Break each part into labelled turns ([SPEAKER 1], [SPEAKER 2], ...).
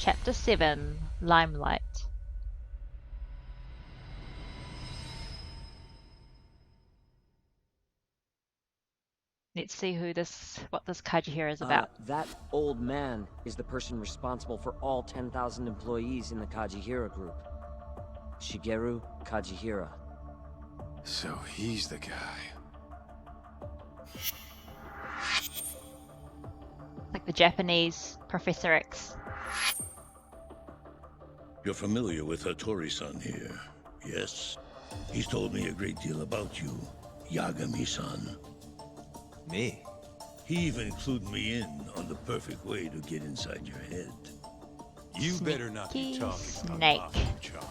[SPEAKER 1] Chapter 7, Limelight. Let's see what this Kaji-Hira is about.
[SPEAKER 2] That old man is the person responsible for all 10,000 employees in the Kaji-Hira group. Shigeru Kajihira.
[SPEAKER 3] So he's the guy.
[SPEAKER 1] Like the Japanese Professor X.
[SPEAKER 4] You're familiar with Hattori-san here, yes? He's told me a great deal about you, Yagami-san.
[SPEAKER 5] Me?
[SPEAKER 4] He even clued me in on the perfect way to get inside your head.
[SPEAKER 3] You better not be talking
[SPEAKER 1] snake.
[SPEAKER 3] about Kamurocho.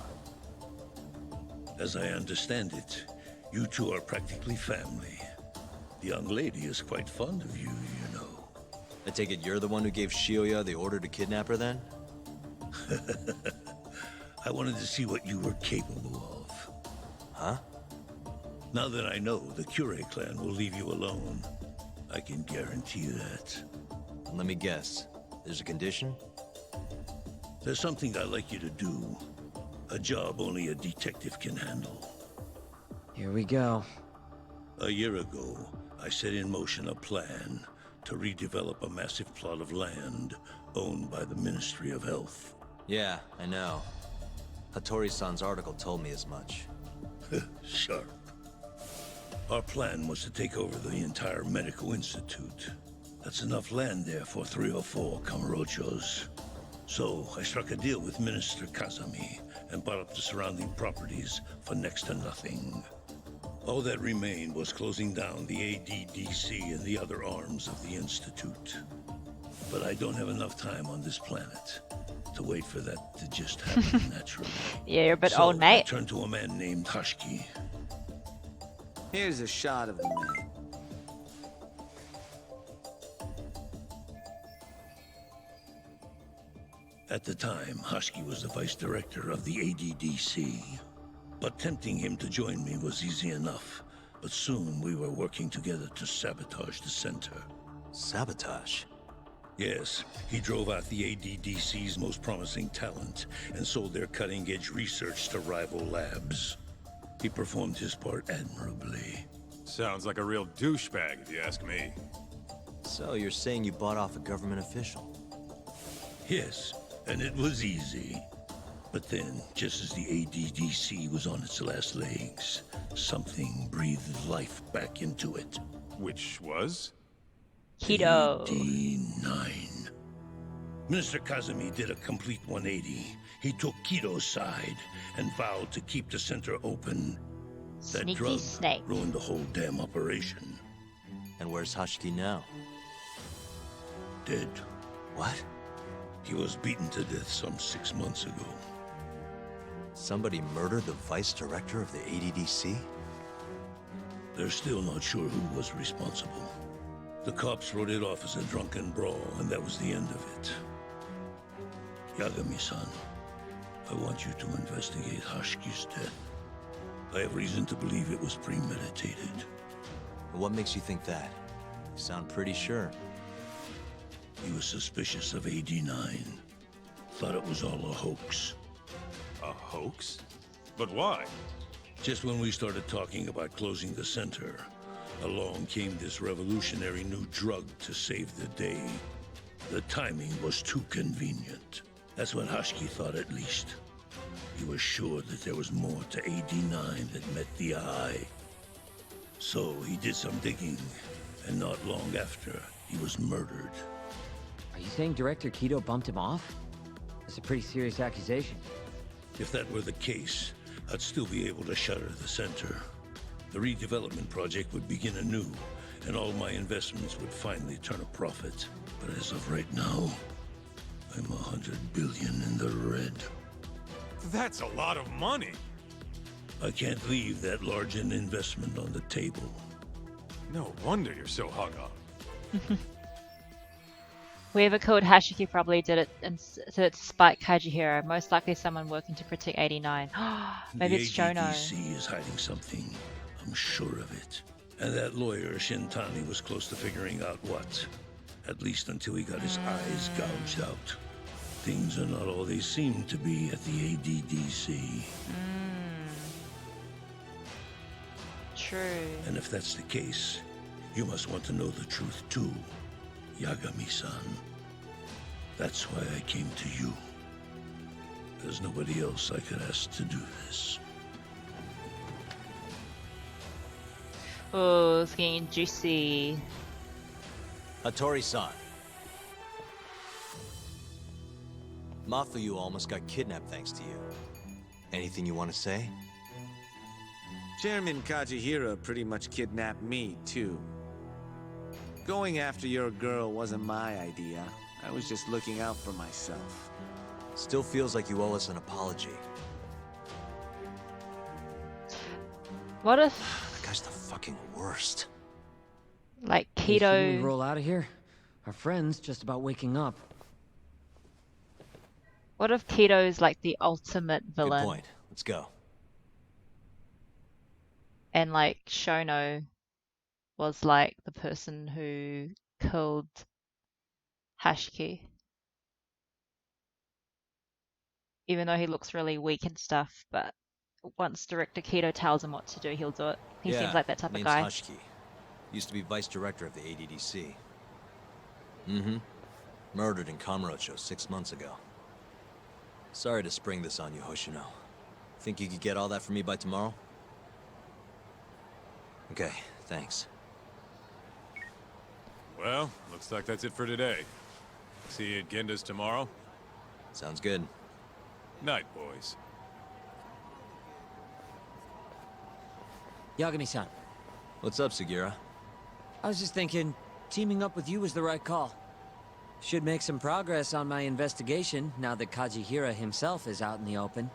[SPEAKER 4] As I understand it, you two are practically family. The young lady is quite fond of you, you know.
[SPEAKER 5] I take it you're the one who gave Shioya the order to kidnap her then?
[SPEAKER 4] I wanted to see what you were capable of.
[SPEAKER 5] Huh?
[SPEAKER 4] Now that I know the Kure clan will leave you alone, I can guarantee that.
[SPEAKER 5] Let me guess. There's a condition?
[SPEAKER 4] There's something I'd like you to do. A job only a detective can handle.
[SPEAKER 2] Here we go.
[SPEAKER 4] A year ago, I set in motion a plan to redevelop a massive plot of land owned by the Ministry of Health.
[SPEAKER 5] Yeah, I know. Hattori-san's article told me as much.
[SPEAKER 4] Sharp. Our plan was to take over the entire medical institute. That's enough land there for 3 or 4 Kamurochos. So I struck a deal with Minister Kazami and bought up the surrounding properties for next to nothing. All that remained was closing down the ADDC and the other arms of the institute. But I don't have enough time on this planet to wait for that to just happen naturally.
[SPEAKER 1] Yeah, you're a bit
[SPEAKER 4] So
[SPEAKER 1] old, mate.
[SPEAKER 4] I turned to a man named Hashiki.
[SPEAKER 6] Here's a shot of the man.
[SPEAKER 4] At the time, Hashiki was the vice director of the ADDC. But tempting him to join me was easy enough. But soon we were working together to sabotage the center.
[SPEAKER 5] Sabotage?
[SPEAKER 4] Yes, he drove out the ADDC's most promising talent and sold their cutting-edge research to rival labs. He performed his part admirably.
[SPEAKER 3] Sounds like a real douchebag, if you ask me.
[SPEAKER 5] So you're saying you bought off a government official?
[SPEAKER 4] Yes, and it was easy. But then, just as the ADDC was on its last legs, something breathed life back into it.
[SPEAKER 3] Which was?
[SPEAKER 1] Keto.
[SPEAKER 4] AD9. Minister Kazami did a complete 180. He took Kito's side and vowed to keep the center open. That
[SPEAKER 1] Sneaky
[SPEAKER 4] drug
[SPEAKER 1] snake.
[SPEAKER 4] ruined the whole damn operation.
[SPEAKER 5] And where's Hashiki now?
[SPEAKER 4] Dead.
[SPEAKER 5] What?
[SPEAKER 4] He was beaten to death some 6 months ago.
[SPEAKER 5] Somebody murdered the vice director of the ADDC?
[SPEAKER 4] They're still not sure who was responsible. The cops wrote it off as a drunken brawl, and that was the end of it. Yagami-san, I want you to investigate Hashiki's death. I have reason to believe it was premeditated.
[SPEAKER 5] What makes you think that? You sound pretty sure.
[SPEAKER 4] He was suspicious of AD9. Thought it was all a hoax.
[SPEAKER 3] A hoax? But why?
[SPEAKER 4] Just when we started talking about closing the center, along came this revolutionary new drug to save the day. The timing was too convenient. That's what Hashiki thought, at least. He was sure that there was more to AD9 that met the eye. So he did some digging, and not long after, he was murdered.
[SPEAKER 2] Are you saying Director Kido bumped him off? That's a pretty serious accusation.
[SPEAKER 4] If that were the case, I'd still be able to shutter the center. The redevelopment project would begin anew, and all my investments would finally turn a profit. But as of right now, I'm 100 billion in the red.
[SPEAKER 3] That's a lot of money.
[SPEAKER 4] I can't leave that large an investment on the table.
[SPEAKER 3] No wonder you're so hung up.
[SPEAKER 1] Whoever killed Hashiki probably did it to spite Kaji-Hira. Most likely someone working to protect 89. Maybe it's
[SPEAKER 4] The
[SPEAKER 1] Shono.
[SPEAKER 4] ADDC is hiding something. I'm sure of it. And that lawyer, Shintani, was close to figuring out what. At least until he got his eyes gouged out. Things are not all they seem to be at the ADDC.
[SPEAKER 1] True.
[SPEAKER 4] And if that's the case, you must want to know the truth too, Yagami-san. That's why I came to you. There's nobody else I could ask to do this.
[SPEAKER 1] Oh, it's getting juicy.
[SPEAKER 5] Hattori-san. Mafuyu almost got kidnapped thanks to you. Anything you want to say?
[SPEAKER 6] Chairman Kaji-Hira pretty much kidnapped me, too. Going after your girl wasn't my idea. I was just looking out for myself.
[SPEAKER 5] Still feels like you owe us an apology.
[SPEAKER 1] What if,
[SPEAKER 5] The guy's the fucking worst.
[SPEAKER 1] like,
[SPEAKER 2] Hey, shouldn't we
[SPEAKER 1] Keto...
[SPEAKER 2] roll out of here? Our friend's just about waking up.
[SPEAKER 1] What if Keto's, like, the ultimate
[SPEAKER 5] Good
[SPEAKER 1] villain?
[SPEAKER 5] point. Let's go.
[SPEAKER 1] And, like, Shono was, like, the person who killed Hashiki. Even though he looks really weak and stuff, but once Director Keto tells him what to do, he'll do it. He seems like that type of
[SPEAKER 5] name's
[SPEAKER 1] guy.
[SPEAKER 5] Hashiki. Used to be vice director of the ADDC. Mm-hmm. Murdered in Kamurocho 6 months ago. Sorry to spring this on you, Hoshino. Think you could get all that for me by tomorrow? Okay, thanks.
[SPEAKER 3] Well, looks like that's it for today. See you at Genda's tomorrow.
[SPEAKER 5] Sounds good.
[SPEAKER 3] Night, boys.
[SPEAKER 2] Yagami-san,
[SPEAKER 5] What's up, Sugira?
[SPEAKER 2] I was just thinking, teaming up with you was the right call. Should make some progress on my investigation now that Kaji-Hira himself is out in the open.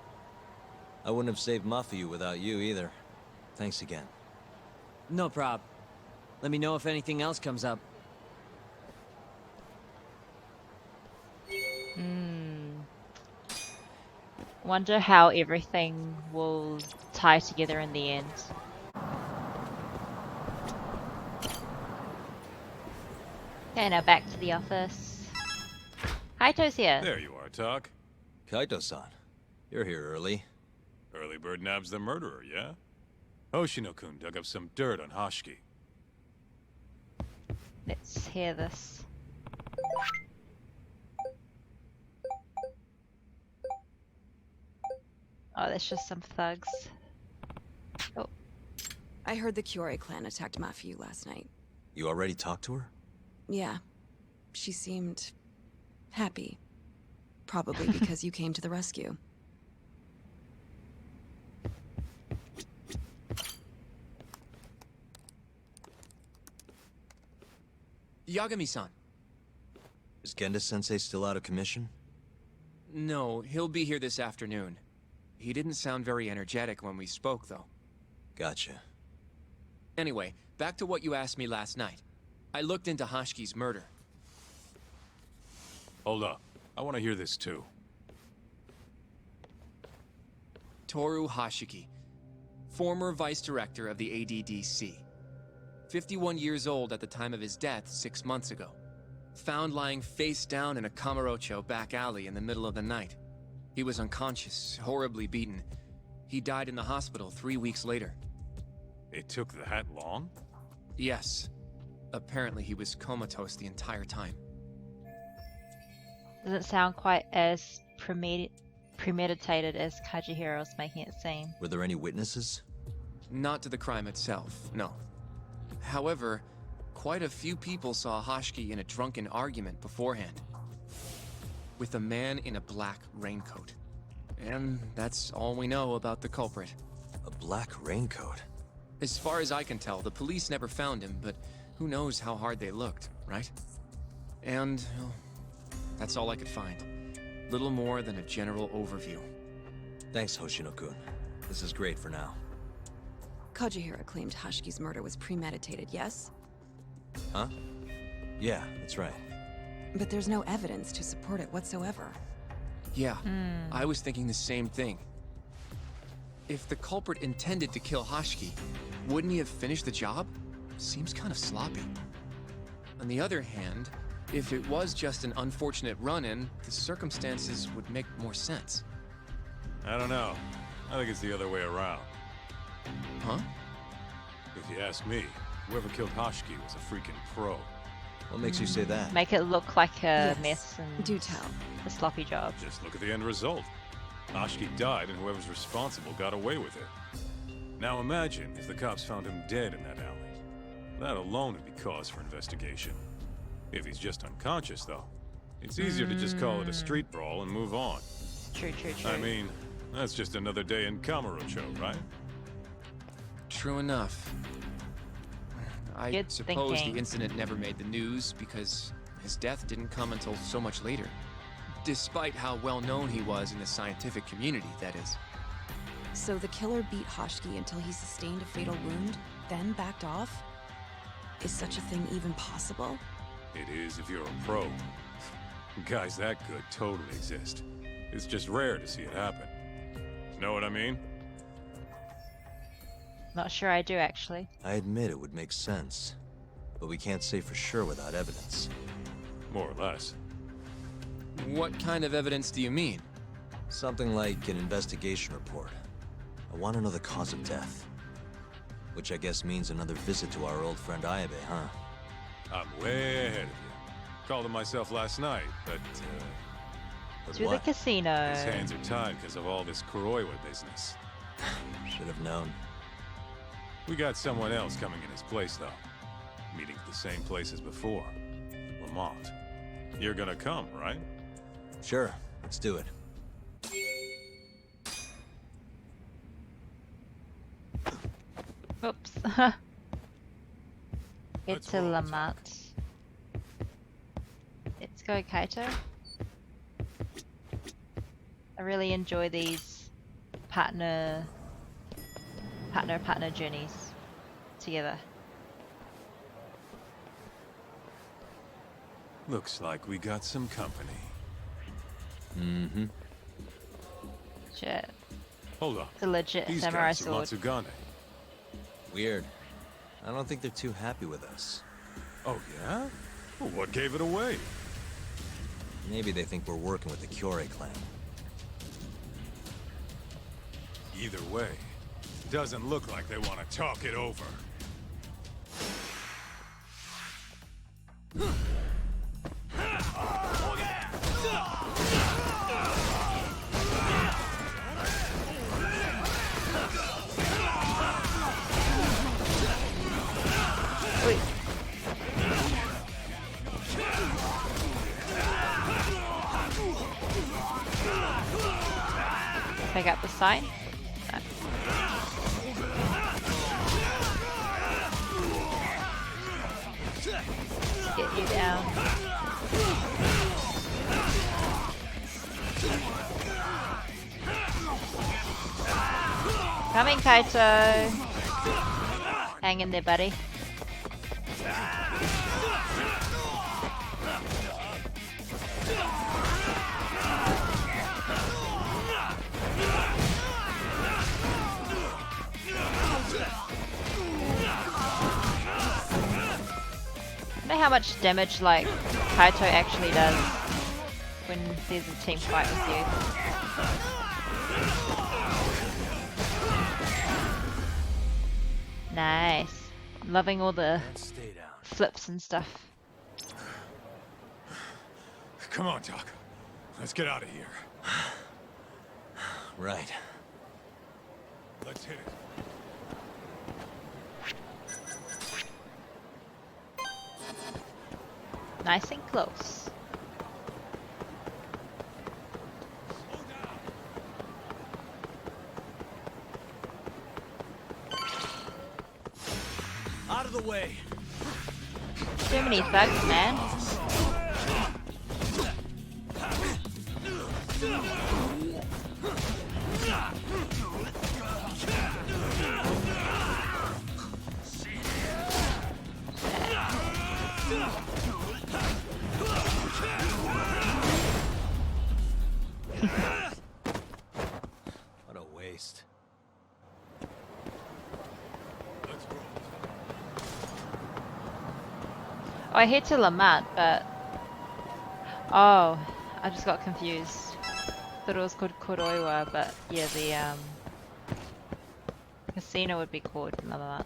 [SPEAKER 5] I wouldn't have saved Mafuyu without you either. Thanks again.
[SPEAKER 2] No prob. Let me know if anything else comes up.
[SPEAKER 1] Wonder how everything will tie together in the end. Okay, now back to the office. Kaito's here.
[SPEAKER 3] There you are, Tak.
[SPEAKER 5] Kaito-san, you're here early.
[SPEAKER 3] Early bird nabs the murderer, yeah? Hoshino-kun dug up some dirt on Hashiki.
[SPEAKER 1] Let's hear this. Oh, that's just some thugs. Oh,
[SPEAKER 7] I heard the Kyorei clan attacked Mafuyu last night.
[SPEAKER 5] You already talked to her?
[SPEAKER 7] Yeah. She seemed... happy. Probably because you came to the rescue.
[SPEAKER 8] Yagami-san.
[SPEAKER 5] Is Genda-sensei still out of commission?
[SPEAKER 8] No, he'll be here this afternoon. He didn't sound very energetic when we spoke, though.
[SPEAKER 5] Gotcha.
[SPEAKER 8] Anyway, back to what you asked me last night. I looked into Hashiki's murder.
[SPEAKER 3] Hold up. I want to hear this too.
[SPEAKER 8] Toru Hashiki, former vice director of the ADDC. 51 years old at the time of his death 6 months ago. Found lying face down in a Kamurocho back alley in the middle of the night. He was unconscious, horribly beaten. He died in the hospital 3 weeks later.
[SPEAKER 3] It took that long?
[SPEAKER 8] Yes. Apparently he was comatose the entire time.
[SPEAKER 1] doesn't sound quite as premeditated as Kaji-Hira was making it seem.
[SPEAKER 5] Were there any witnesses?
[SPEAKER 8] Not to the crime itself, no. However, quite a few people saw Hashiki in a drunken argument beforehand. With a man in a black raincoat. And that's all we know about the culprit.
[SPEAKER 5] A black raincoat?
[SPEAKER 8] As far as I can tell, the police never found him, but who knows how hard they looked, right? And, well, that's all I could find. Little more than a general overview.
[SPEAKER 5] Thanks, Hoshino-kun. This is great for now.
[SPEAKER 7] Kajihira claimed Hashiki's murder was premeditated, yes?
[SPEAKER 5] Huh? Yeah, that's right.
[SPEAKER 7] But there's no evidence to support it whatsoever.
[SPEAKER 8] Yeah, I was thinking the same thing. If the culprit intended to kill Hashiki, wouldn't he have finished the job? Seems kind of sloppy. On the other hand, If it was just an unfortunate run-in, the circumstances would make more sense.
[SPEAKER 3] I don't know. I think it's the other way around.
[SPEAKER 8] Huh?
[SPEAKER 3] If you ask me, whoever killed Hoshiki was a freaking pro.
[SPEAKER 5] What makes you say that?
[SPEAKER 1] Make it look like a
[SPEAKER 7] Yes,
[SPEAKER 1] mess and
[SPEAKER 7] do tell.
[SPEAKER 1] a sloppy job.
[SPEAKER 3] Just look at the end result. Hoshiki died and whoever's responsible got away with it. Now imagine if the cops found him dead in that alley. That alone would be cause for investigation. If he's just unconscious, though, it's easier to just call it a street brawl and move on.
[SPEAKER 1] True, true, true.
[SPEAKER 3] I mean, that's just another day in Kamurocho, right?
[SPEAKER 8] True enough. I
[SPEAKER 1] Good
[SPEAKER 8] suppose
[SPEAKER 1] thinking.
[SPEAKER 8] the incident never made the news because his death didn't come until so much later. Despite how well known he was in the scientific community, that is.
[SPEAKER 7] So the killer beat Hoshiki until he sustained a fatal wound, then backed off? Is such a thing even possible?
[SPEAKER 3] It is if you're a pro. Guys that good totally exist. It's just rare to see it happen. Know what I mean?
[SPEAKER 1] Not sure I do, actually.
[SPEAKER 5] I admit it would make sense, but we can't say for sure without evidence.
[SPEAKER 3] More or less.
[SPEAKER 8] What kind of evidence do you mean?
[SPEAKER 5] Something like an investigation report. I want to know the cause of death. Which I guess means another visit to our old friend Ayabe, huh?
[SPEAKER 3] I'm way ahead of you. Called him myself last night, but
[SPEAKER 5] But
[SPEAKER 1] To the
[SPEAKER 5] what?
[SPEAKER 1] casino.
[SPEAKER 3] his hands are tied because of all this Kuroiwa business.
[SPEAKER 5] Should have known.
[SPEAKER 3] We got someone else coming in his place, though. Meeting at the same place as before. Lamont. You're gonna come, right?
[SPEAKER 5] Sure, let's do it.
[SPEAKER 1] Oops.
[SPEAKER 3] Let's
[SPEAKER 1] It's a
[SPEAKER 3] roll,
[SPEAKER 1] Lamont. Let's go, Kaito. I really enjoy these partner journeys together.
[SPEAKER 3] Looks like we got some company.
[SPEAKER 5] Mm-hmm.
[SPEAKER 1] Shit.
[SPEAKER 3] Hold on.
[SPEAKER 1] It's a legit
[SPEAKER 3] These
[SPEAKER 1] samurai
[SPEAKER 3] guys are
[SPEAKER 1] sword.
[SPEAKER 3] Matsugane.
[SPEAKER 5] Weird. I don't think they're too happy with us.
[SPEAKER 3] Oh, yeah? Well, what gave it away?
[SPEAKER 5] Maybe they think we're working with the Kyorei clan.
[SPEAKER 3] Either way, doesn't look like they want to talk it over.
[SPEAKER 1] Wait. Pick up the sign. No. Get you down. Coming, Kaito. Hang in there, buddy. I don't know how much damage like Kaito actually does when there's a team fight with you. Nice. Loving all the
[SPEAKER 5] Stay down.
[SPEAKER 1] flips and stuff.
[SPEAKER 3] Come on, Doc. Let's get out of here.
[SPEAKER 5] Right.
[SPEAKER 3] Let's hit it.
[SPEAKER 1] Nice and close.
[SPEAKER 5] Out of the way.
[SPEAKER 1] Too many thugs, man.
[SPEAKER 5] What a waste.
[SPEAKER 3] Let's roll.
[SPEAKER 1] Oh, I hate to Lamont, but Oh, I just got confused. Thought it was called Kuroiwa, but yeah, the casino would be called Mamamat.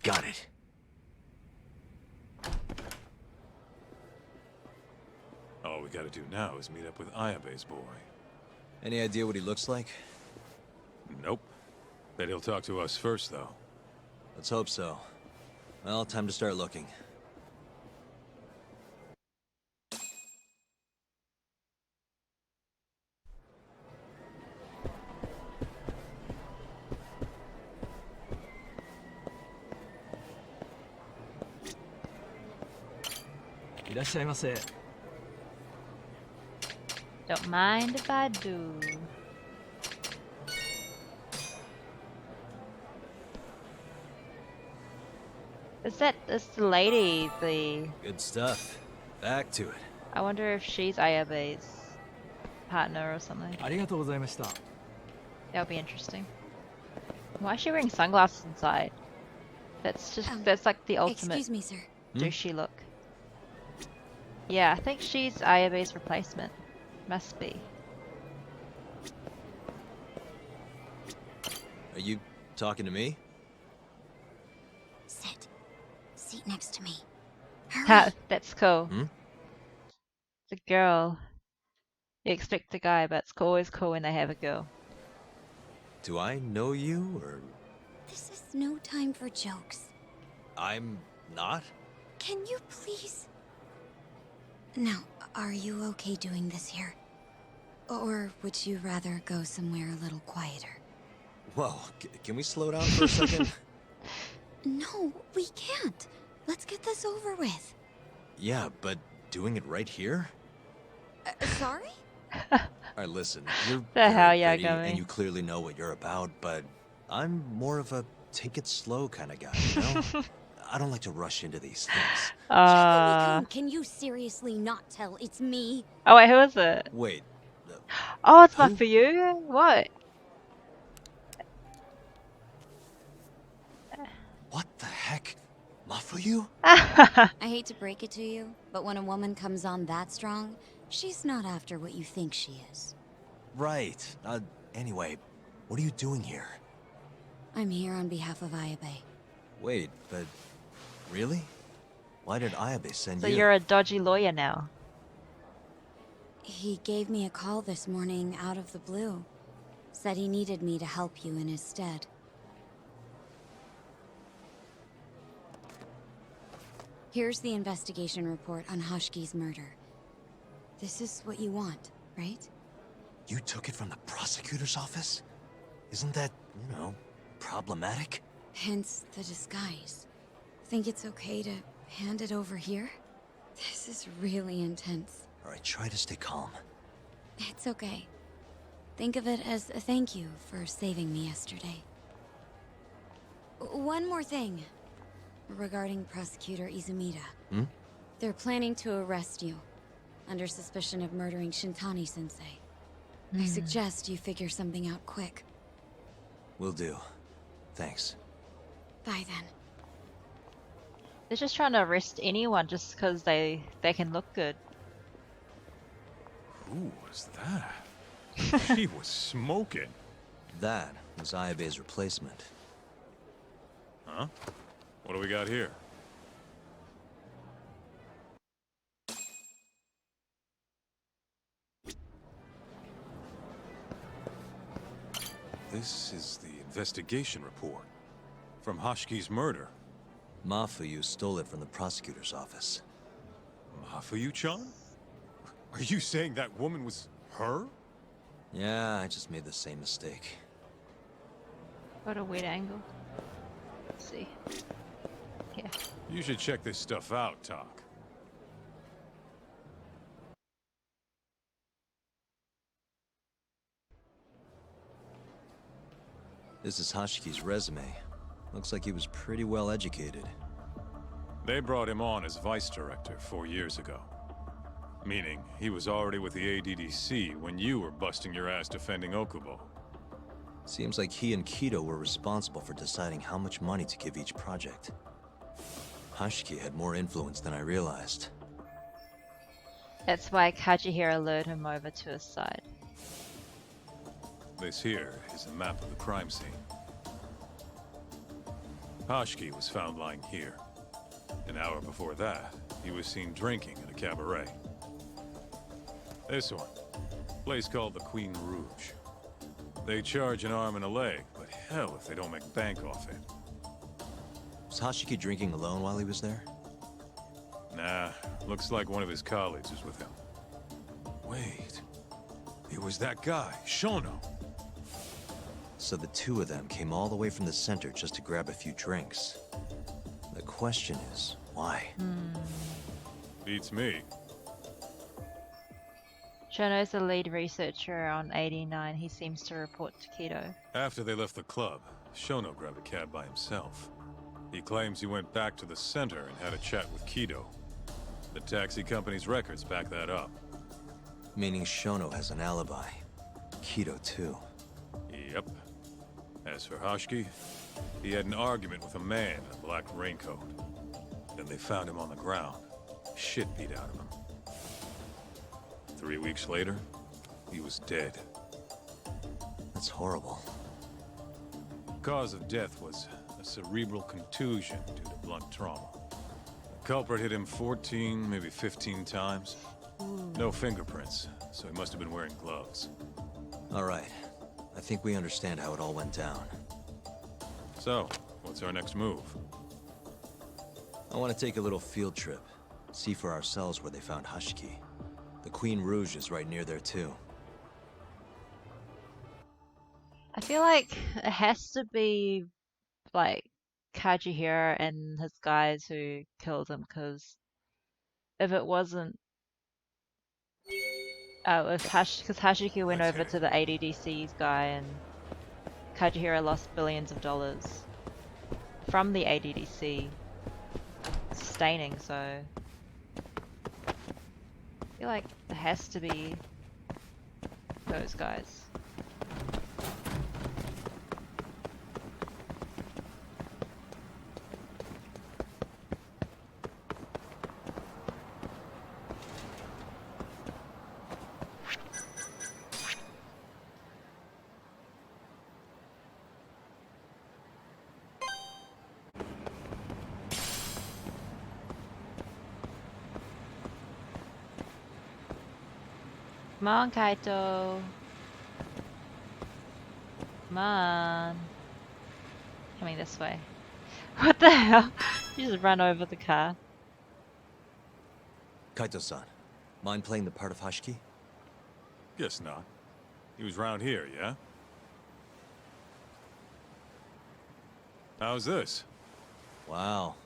[SPEAKER 5] Got it.
[SPEAKER 3] All we gotta do now is meet up with Ayabe's boy.
[SPEAKER 5] Any idea what he looks like?
[SPEAKER 3] Nope. Bet he'll talk to us first, though.
[SPEAKER 5] Let's hope so. Well, time to start looking.
[SPEAKER 1] Don't mind if I do. Is the lady, the...
[SPEAKER 5] Good stuff. Back to it.
[SPEAKER 1] I wonder if she's Ayabe's partner or something. That would be interesting. Why is she wearing sunglasses inside? That's like the ultimate
[SPEAKER 7] Excuse me, sir.
[SPEAKER 1] douchey look. Yeah, I think she's Ayabe's replacement. Must be.
[SPEAKER 5] Are you talking to me?
[SPEAKER 7] Sit. Seat next to me. Hurry.
[SPEAKER 1] Ha, that's cool.
[SPEAKER 5] Hmm?
[SPEAKER 1] The girl. You expect a guy, but it's always cool when they have a girl.
[SPEAKER 5] Do I know you, or...
[SPEAKER 7] This is no time for jokes.
[SPEAKER 5] I'm not?
[SPEAKER 7] Can you please... Now, are you okay doing this here? Or would you rather go somewhere a little quieter?
[SPEAKER 5] Whoa, can we slow down for a second?
[SPEAKER 7] No, we can't. Let's get this over with.
[SPEAKER 5] Yeah, but doing it right here?
[SPEAKER 7] Sorry?
[SPEAKER 5] Alright, listen, you're
[SPEAKER 1] The hell,
[SPEAKER 5] very pretty,
[SPEAKER 1] Yagami.
[SPEAKER 5] and you clearly know what you're about, but I'm more of a take it slow kind of guy, you know? I don't like to rush into these things.
[SPEAKER 7] Can you seriously not tell it's me?
[SPEAKER 1] Oh wait, who is it?
[SPEAKER 5] Wait,
[SPEAKER 1] Oh, it's
[SPEAKER 5] Who?
[SPEAKER 1] not for you? What?
[SPEAKER 5] what the heck? Mafuyu?
[SPEAKER 7] I hate to break it to you, but when a woman comes on that strong, she's not after what you think she is.
[SPEAKER 5] Right. Anyway, what are you doing here?
[SPEAKER 7] I'm here on behalf of Ayabe.
[SPEAKER 5] Wait, but... Really? Why did Ayabe send
[SPEAKER 1] So
[SPEAKER 5] you?
[SPEAKER 1] you're a dodgy lawyer now.
[SPEAKER 7] He gave me a call this morning out of the blue. Said he needed me to help you in his stead. Here's the investigation report on Hashki's murder. This is what you want, right?
[SPEAKER 5] You took it from the prosecutor's office? Isn't that, you know, problematic?
[SPEAKER 7] Hence the disguise. Think it's okay to hand it over here? This is really intense.
[SPEAKER 5] Alright, try to stay calm.
[SPEAKER 7] It's okay. Think of it as a thank you for saving me yesterday. One more thing. Regarding Prosecutor Izumida.
[SPEAKER 5] Hmm?
[SPEAKER 7] They're planning to arrest you. Under suspicion of murdering Shintani-sensei. I suggest you figure something out quick.
[SPEAKER 5] Will do. Thanks.
[SPEAKER 7] Bye then.
[SPEAKER 1] They're just trying to arrest anyone just because they can look good.
[SPEAKER 3] Who was that? She was smoking.
[SPEAKER 5] That was Ayabe's replacement.
[SPEAKER 3] Huh? What do we got here? This is the investigation report. From Hashki's murder.
[SPEAKER 5] Mafuyu stole it from the prosecutor's office.
[SPEAKER 3] Mafuyu-chan? Are you saying that woman was her?
[SPEAKER 5] Yeah, I just made the same mistake.
[SPEAKER 1] What a weird angle. Let's see. Yeah.
[SPEAKER 3] You should check this stuff out, Tak.
[SPEAKER 5] This is Hashiki's resume. Looks like he was pretty well educated.
[SPEAKER 3] They brought him on as vice director 4 years ago. Meaning, he was already with the ADDC when you were busting your ass defending Okubo.
[SPEAKER 5] Seems like he and Kido were responsible for deciding how much money to give each project. Hashiki had more influence than I realized.
[SPEAKER 1] That's why Kaji-Hira lured him over to his side.
[SPEAKER 3] This here is a map of the crime scene. Hashiki was found lying here. An hour before that, he was seen drinking at a cabaret. This one, a place called the Queen Rouge. They charge an arm and a leg, but hell if they don't make bank off it.
[SPEAKER 5] Was Hashiki drinking alone while he was there?
[SPEAKER 3] Nah, looks like one of his colleagues was with him. Wait, it was that guy, Shono.
[SPEAKER 5] So the two of them came all the way from the center just to grab a few drinks. The question is, why?
[SPEAKER 3] Beats me.
[SPEAKER 1] Shono's the lead researcher on 89. He seems to report to Kido.
[SPEAKER 3] After they left the club, Shono grabbed a cab by himself. He claims he went back to the center and had a chat with Kido. The taxi company's records back that up.
[SPEAKER 5] Meaning Shono has an alibi. Kido too.
[SPEAKER 3] Yep. As for Hashiki, he had an argument with a man in a black raincoat. Then they found him on the ground. Shit beat out of him. 3 weeks later, he was dead.
[SPEAKER 5] That's horrible.
[SPEAKER 3] Cause of death was a cerebral contusion due to blunt trauma. The culprit hit him 14, maybe 15 times. No fingerprints, so he must have been wearing gloves.
[SPEAKER 5] All right. I think we understand how it all went down.
[SPEAKER 3] So, what's our next move?
[SPEAKER 5] I want to take a little field trip. See for ourselves where they found Hashiki. The Queen Rouge is right near there too.
[SPEAKER 1] I feel like it has to be like Kaji-Hira and his guys who killed him, because if it wasn't, because Hashiki went over to the ADDC's guy and Kaji-Hira lost billions of dollars from the ADDC sustaining, so I feel like it has to be those guys. Come on, Kaito. Come on. Coming this way. What the hell? You just run over the car.
[SPEAKER 5] Kaito-san, mind playing the part of Hashiki?
[SPEAKER 3] Guess not. He was round here, yeah? How's this?
[SPEAKER 5] Wow,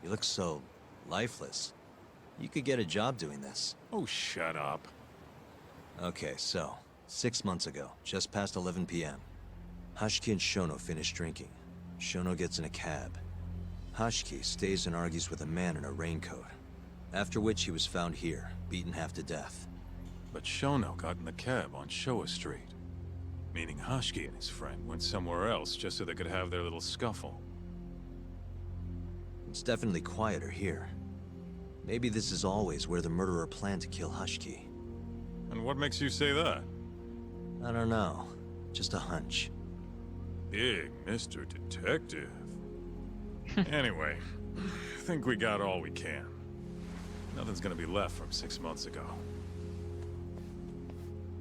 [SPEAKER 5] you look so lifeless. You could get a job doing this.
[SPEAKER 3] Oh, shut up.
[SPEAKER 5] Okay, so, 6 months ago, just past 11 p.m. Hashiki and Shono finish drinking. Shono gets in a cab. Hashiki stays and argues with a man in a raincoat. After which he was found here, beaten half to death.
[SPEAKER 3] But Shono got in the cab on Showa Street. Meaning Hashiki and his friend went somewhere else just so they could have their little scuffle.
[SPEAKER 5] It's definitely quieter here. Maybe this is always where the murderer planned to kill Hashiki.
[SPEAKER 3] And what makes you say that?
[SPEAKER 5] I don't know. Just a hunch.
[SPEAKER 3] Big Mr. Detective. Anyway, I think we got all we can. Nothing's gonna be left from 6 months ago.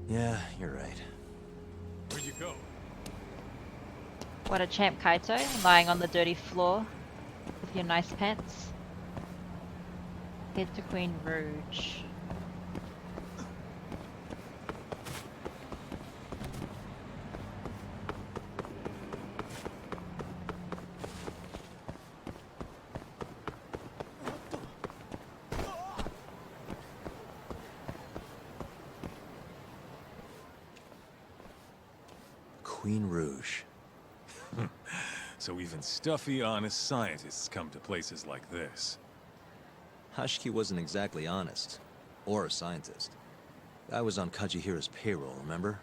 [SPEAKER 5] Yeah, you're right.
[SPEAKER 3] Where'd you go?
[SPEAKER 1] What a champ, Kaito, lying on the dirty floor with your nice pants. Head to Queen Rouge.
[SPEAKER 5] Queen Rouge.
[SPEAKER 3] So even stuffy, honest scientists come to places like this.
[SPEAKER 5] Hashiki wasn't exactly honest. Or a scientist. I was on Kajihira's payroll, remember?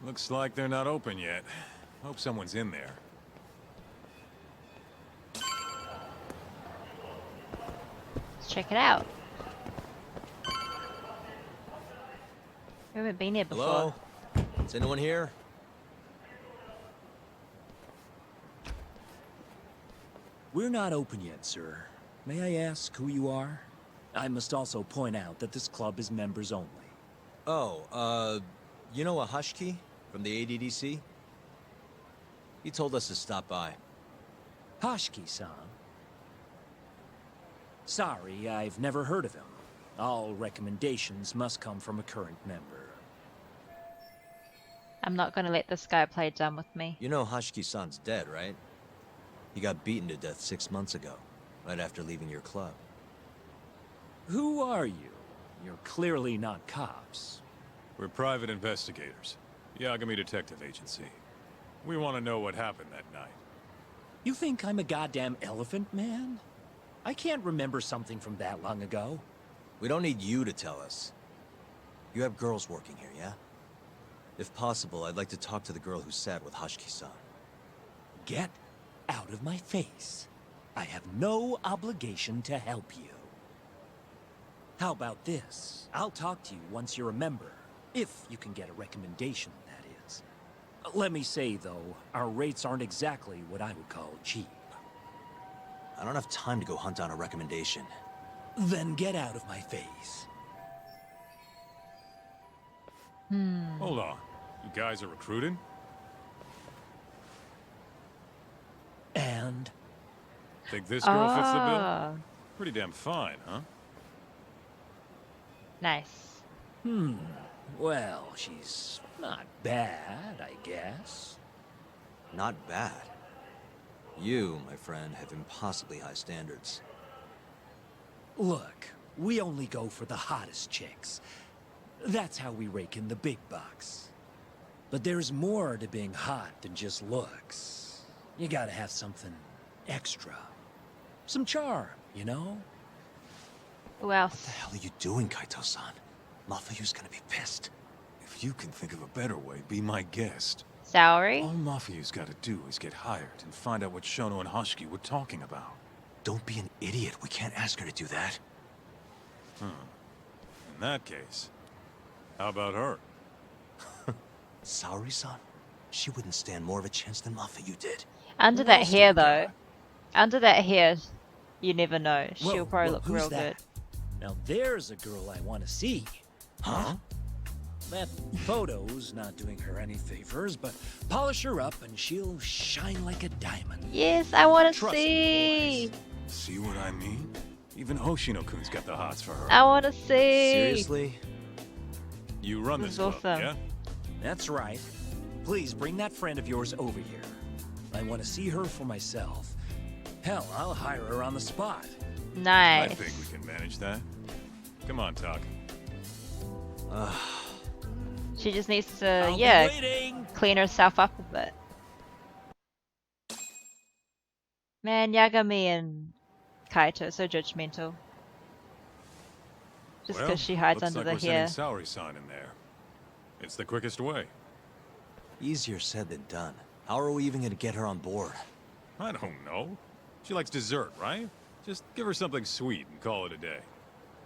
[SPEAKER 3] Looks like they're not open yet. Hope someone's in there.
[SPEAKER 1] Let's check it out. We haven't been here before.
[SPEAKER 5] Hello? Is anyone here?
[SPEAKER 9] We're not open yet, sir. May I ask who you are? I must also point out that this club is members only.
[SPEAKER 5] Oh, you know a Hashiki from the ADDC? He told us to stop by.
[SPEAKER 9] Hashiki-san? Sorry, I've never heard of him. All recommendations must come from a current member.
[SPEAKER 1] I'm not gonna let this guy play dumb with me.
[SPEAKER 5] You know Hashiki-san's dead, right? He got beaten to death 6 months ago, right after leaving your club.
[SPEAKER 9] Who are you? You're clearly not cops.
[SPEAKER 3] We're private investigators. Yagami Detective Agency. We want to know what happened that night.
[SPEAKER 9] You think I'm a goddamn elephant man? I can't remember something from that long ago.
[SPEAKER 5] We don't need you to tell us. You have girls working here, yeah? If possible, I'd like to talk to the girl who sat with Hashiki-san.
[SPEAKER 9] Get out of my face. I have no obligation to help you. How about this? I'll talk to you once you're a member. If you can get a recommendation, that is. Let me say, though, our rates aren't exactly what I would call cheap.
[SPEAKER 5] I don't have time to go hunt down a recommendation.
[SPEAKER 9] Then get out of my face.
[SPEAKER 3] Hold on. You guys are recruiting?
[SPEAKER 9] And?
[SPEAKER 3] Think this girl fits the bill?
[SPEAKER 1] Ah,
[SPEAKER 3] Pretty damn fine, huh?
[SPEAKER 1] nice.
[SPEAKER 9] Well, she's not bad, I guess.
[SPEAKER 5] Not bad. You, my friend, have impossibly high standards.
[SPEAKER 9] Look, we only go for the hottest chicks. That's how we rake in the big bucks. But there's more to being hot than just looks. You gotta have something extra. Some charm, you know?
[SPEAKER 1] Who
[SPEAKER 5] What
[SPEAKER 1] else?
[SPEAKER 5] the hell are you doing, Kaito-san? Mafuyu's gonna be pissed.
[SPEAKER 3] If you can think of a better way, be my guest.
[SPEAKER 1] Soury?
[SPEAKER 3] All Mafuyu's gotta do is get hired and find out what Shono and Hashiki were talking about.
[SPEAKER 5] Don't be an idiot. We can't ask her to do that.
[SPEAKER 3] In that case, how about her?
[SPEAKER 5] Saori-san? She wouldn't stand more of a chance than Mafuyu did.
[SPEAKER 1] Under
[SPEAKER 3] Who
[SPEAKER 1] that
[SPEAKER 3] else do
[SPEAKER 1] hair,
[SPEAKER 3] we
[SPEAKER 1] though.
[SPEAKER 3] got?
[SPEAKER 1] Under that hair, you never know. She'll
[SPEAKER 9] Whoa,
[SPEAKER 1] probably
[SPEAKER 9] whoa,
[SPEAKER 1] look
[SPEAKER 9] who's
[SPEAKER 1] real
[SPEAKER 9] that? Now there's a girl I want to see.
[SPEAKER 5] Huh?
[SPEAKER 9] That photo's not doing her any favors, but polish her up and she'll shine like a diamond.
[SPEAKER 1] good. Yes, I want to
[SPEAKER 9] Trust me,
[SPEAKER 1] see.
[SPEAKER 9] boys.
[SPEAKER 3] See what I mean? Even Hoshino-kun's got the hots for her.
[SPEAKER 1] I want to see.
[SPEAKER 5] Seriously?
[SPEAKER 3] You run
[SPEAKER 1] This
[SPEAKER 3] this
[SPEAKER 1] is
[SPEAKER 3] club,
[SPEAKER 1] awesome.
[SPEAKER 3] yeah?
[SPEAKER 9] That's right. Please bring that friend of yours over here. I want to see her for myself. Hell, I'll hire her on the spot.
[SPEAKER 1] Nice.
[SPEAKER 3] I think we can manage that. Come on, Talk.
[SPEAKER 1] She just needs to,
[SPEAKER 9] I'll be
[SPEAKER 1] yeah,
[SPEAKER 9] waiting.
[SPEAKER 1] clean herself up a bit. Man, Yagami and Kaito so judgmental. Just
[SPEAKER 3] Well,
[SPEAKER 1] because she hides
[SPEAKER 3] looks
[SPEAKER 1] under
[SPEAKER 3] like
[SPEAKER 1] the
[SPEAKER 3] we're
[SPEAKER 1] hair.
[SPEAKER 3] sending Saori-san in there. It's the quickest way.
[SPEAKER 5] Easier said than done. How are we even gonna get her on board?
[SPEAKER 3] I don't know. She likes dessert, right? Just give her something sweet and call it a day.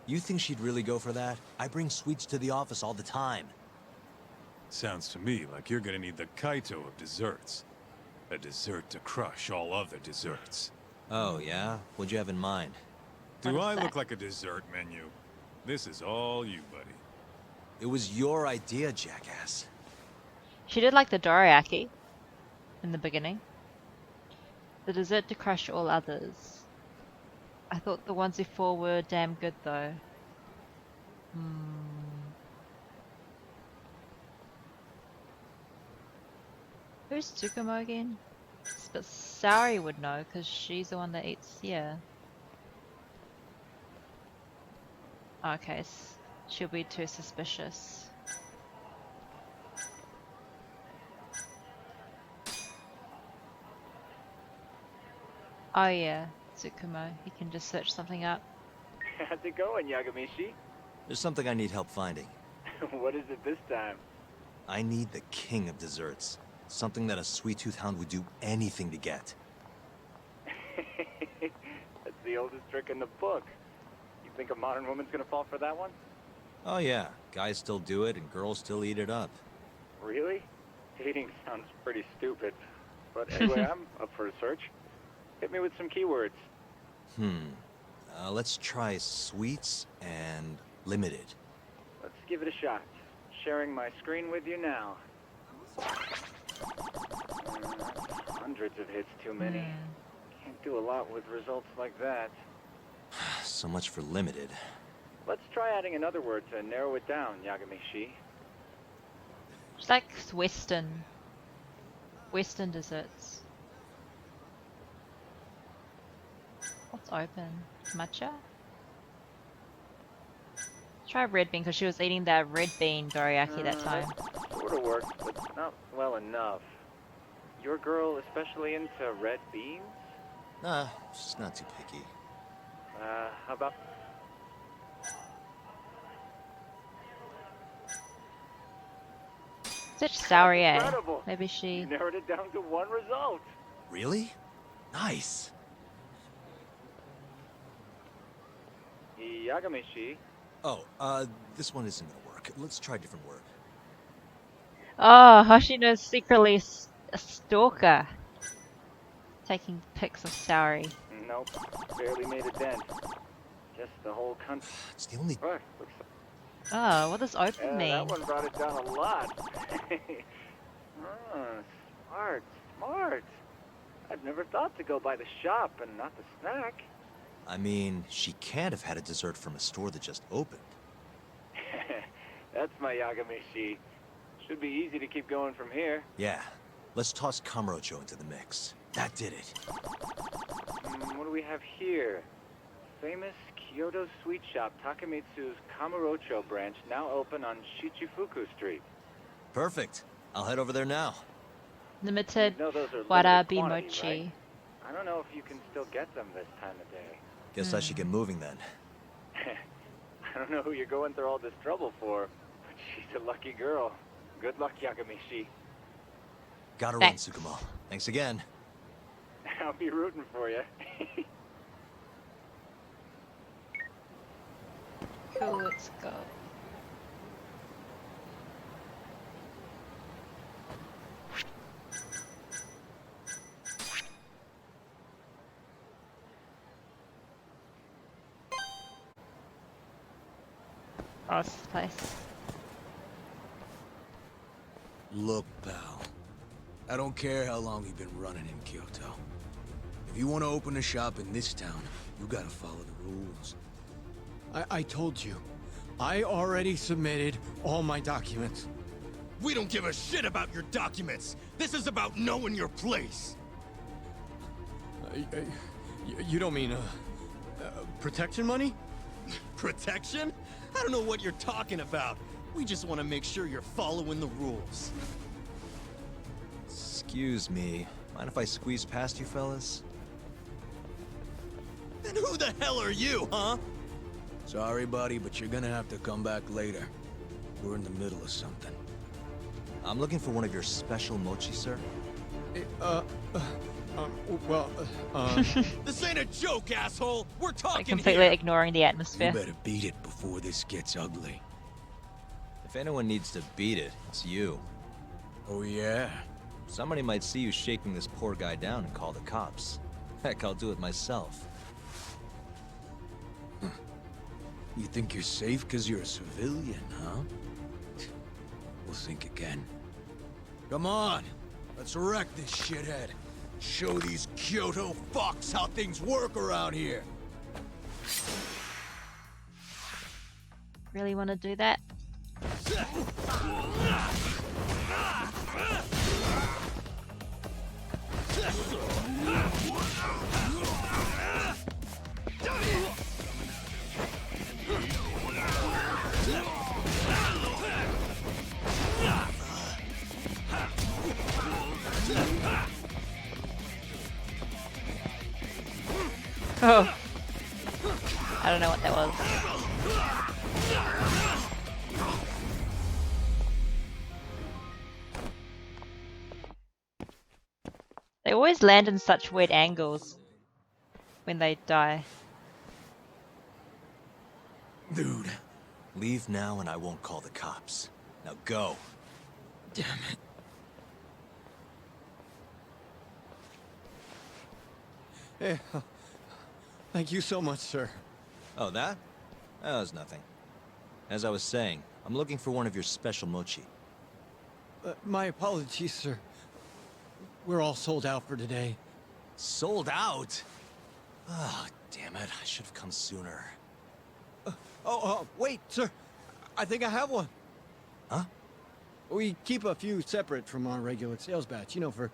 [SPEAKER 5] You think she'd really go for that? I bring sweets to the office all the time.
[SPEAKER 3] Sounds to me like you're gonna need the Kaito of desserts. A dessert to crush all other desserts.
[SPEAKER 5] Oh, yeah? What'd you have in mind?
[SPEAKER 3] Do
[SPEAKER 1] What is
[SPEAKER 3] I
[SPEAKER 1] that?
[SPEAKER 3] look like a dessert menu? This is all you, buddy.
[SPEAKER 5] It was your idea, jackass.
[SPEAKER 1] She did like the dorayaki in the beginning. The dessert to crush all others. I thought the ones before were damn good though. Who's Tsukumo again? But Saori would know because she's the one that eats, yeah. Okay, she'll be too suspicious. Oh yeah, Tsukumo. He can just search something up.
[SPEAKER 10] How's it going, Yagami?
[SPEAKER 5] There's something I need help finding.
[SPEAKER 10] What is it this time?
[SPEAKER 5] I need the king of desserts. Something that a sweet-tooth hound would do anything to get.
[SPEAKER 10] That's the oldest trick in the book. You think a modern woman's gonna fall for that one?
[SPEAKER 5] Oh yeah, guys still do it and girls still eat it up.
[SPEAKER 10] Really? Dating sounds pretty stupid. But anyway, I'm up for a search. Hit me with some keywords.
[SPEAKER 5] Let's try sweets and limited.
[SPEAKER 10] Let's give it a shot. Sharing my screen with you now. Hundreds of hits too many. Can't do a lot with results like that.
[SPEAKER 5] So much for limited.
[SPEAKER 10] Let's try adding another word to narrow it down, Yagami.
[SPEAKER 1] It's like Western desserts. What's open? Matcha? Try red bean because she was eating that red bean dorayaki that time.
[SPEAKER 10] Sort of works, but not well enough. Your girl especially into red beans?
[SPEAKER 5] Nah, she's not too picky.
[SPEAKER 10] How about...
[SPEAKER 1] Such soury, eh?
[SPEAKER 10] Incredible.
[SPEAKER 1] Maybe she...
[SPEAKER 10] You narrowed it down to one result.
[SPEAKER 5] Really? Nice.
[SPEAKER 10] Yagami.
[SPEAKER 5] Oh, this one isn't gonna work. Let's try a different word.
[SPEAKER 1] Oh, Hoshino's secretly a stalker. Taking pics of Saori.
[SPEAKER 10] Nope, barely made a dent. Just the whole country.
[SPEAKER 5] It's the only...
[SPEAKER 10] Right, looks
[SPEAKER 1] Oh, what does open mean?
[SPEAKER 10] that one brought it down a lot. Smart. I've never thought to go by the shop and not the snack.
[SPEAKER 5] I mean, she can't have had a dessert from a store that just opened.
[SPEAKER 10] That's my Yagami. Should be easy to keep going from here.
[SPEAKER 5] Yeah. Let's toss Kamurocho into the mix. That did it.
[SPEAKER 10] What do we have here? Famous Kyoto sweet shop Takemitsu's Kamurocho branch now open on Shichifuku Street.
[SPEAKER 5] Perfect. I'll head over there now.
[SPEAKER 1] Limited
[SPEAKER 10] You know those are
[SPEAKER 1] warabi
[SPEAKER 10] limited quantity,
[SPEAKER 1] mochi.
[SPEAKER 10] right? I don't know if you can still get them this time of day.
[SPEAKER 5] Guess I should get moving then.
[SPEAKER 10] I don't know who you're going through all this trouble for, but she's a lucky girl. Good luck, Yagami.
[SPEAKER 5] Gotta
[SPEAKER 1] Thanks.
[SPEAKER 5] run, Tsukumo. Thanks again.
[SPEAKER 10] I'll be rooting for you.
[SPEAKER 1] Cool, let's go. Oh, this place.
[SPEAKER 11] Look, pal. I don't care how long you've been running in Kyoto. If you want to open a shop in this town, you gotta follow the rules.
[SPEAKER 12] I told you. I already submitted all my documents.
[SPEAKER 9] We don't give a shit about your documents. This is about knowing your place.
[SPEAKER 12] You don't mean, protection money?
[SPEAKER 9] Protection? I don't know what you're talking about. We just want to make sure you're following the rules.
[SPEAKER 5] Excuse me. Mind if I squeeze past you fellas?
[SPEAKER 9] Then who the hell are you, huh?
[SPEAKER 11] Sorry, buddy, but you're gonna have to come back later. We're in the middle of something.
[SPEAKER 5] I'm looking for one of your special mochi, sir.
[SPEAKER 9] This ain't a joke, asshole. We're
[SPEAKER 1] Like
[SPEAKER 9] talking
[SPEAKER 1] completely
[SPEAKER 9] here.
[SPEAKER 1] ignoring the
[SPEAKER 11] You
[SPEAKER 1] atmosphere.
[SPEAKER 11] better beat it before this gets ugly.
[SPEAKER 5] If anyone needs to beat it, it's you.
[SPEAKER 11] Oh, yeah?
[SPEAKER 5] Somebody might see you shaking this poor guy down and call the cops. Heck, I'll do it myself.
[SPEAKER 11] You think you're safe because you're a civilian, huh? We'll think again. Come on! Let's wreck this shithead. Show these Kyoto fucks how things work around here.
[SPEAKER 1] Really want to do that? I don't know what that was. They always land in such weird angles when they die.
[SPEAKER 11] Dude.
[SPEAKER 5] Leave now and I won't call the cops. Now go.
[SPEAKER 12] Damn it. Hey, thank you so much, sir.
[SPEAKER 5] Oh, that? That was nothing. As I was saying, I'm looking for one of your special mochi.
[SPEAKER 12] My apologies, sir. We're all sold out for today.
[SPEAKER 5] Sold out? Ah, damn it. I should have come sooner.
[SPEAKER 12] Wait, sir. I think I have one.
[SPEAKER 5] Huh?
[SPEAKER 12] We keep a few separate from our regular sales batch, you know, for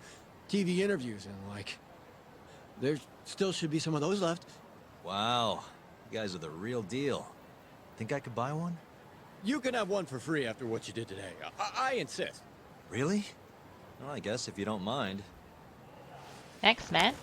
[SPEAKER 12] TV interviews and the like. There still should be some of those left.
[SPEAKER 5] Wow. You guys are the real deal. Think I could buy one?
[SPEAKER 12] You can have one for free after what you did today. I insist.
[SPEAKER 5] Really? Well, I guess if you don't mind.
[SPEAKER 1] Thanks, man.